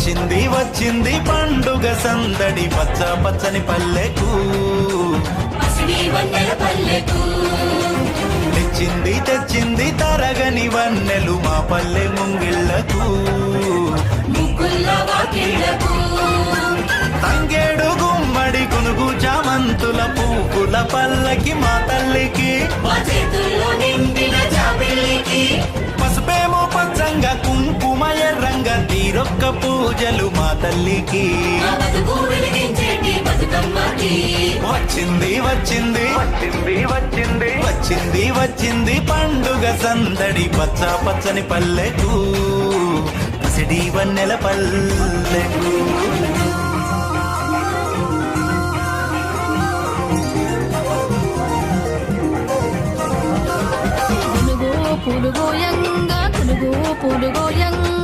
వచ్చింది వచ్చింది పండుగ సందడి పచ్చ పచ్చని పల్లెకు తెచ్చింది తెచ్చింది తరగని వన్నెలు మా పల్లె ముంగిళ్లకు తంగేడు గుమ్మడి గునుగు చామంతుల పూపుల పల్లకి మా తల్లికి పసుపేమో పచ్చంగా కుంకుమ ఎర్రంగా తీరొక్క పూజలు మా తల్లికి వచ్చింది వచ్చింది వచ్చింది వచ్చింది వచ్చింది వచ్చింది పండుగ సందడి పచ్చ పచ్చని పల్లెకు పసిడి వన్నెల పల్లెకు పులుగోయంగా పులుగోయంగా